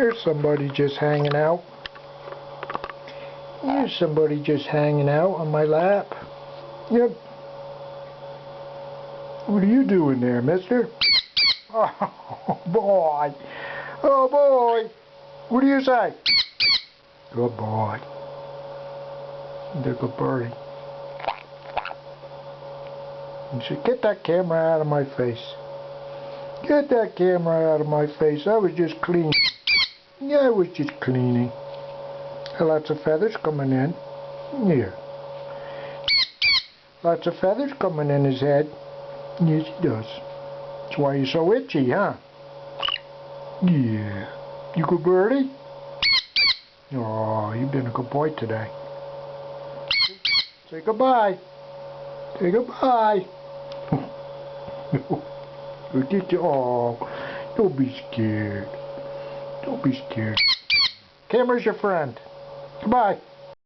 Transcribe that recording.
Here's somebody just hanging out. Here's somebody just hanging out on my lap. Yep. What are you doing there, mister? Oh, boy. Oh, boy. What do you say? Good boy. Good birdie. You should get that camera out of my face. Get that camera out of my face. I was just cleaning. Yeah, I was just cleaning. Lots of feathers coming in. Yeah. Lots of feathers coming in his head. Yes, he does. That's why you're so itchy, huh? Yeah. You good birdie? Oh, you've been a good boy today. Say goodbye. Say goodbye. Oh, don't be scared. Don't be scared. Camera's your friend. Goodbye.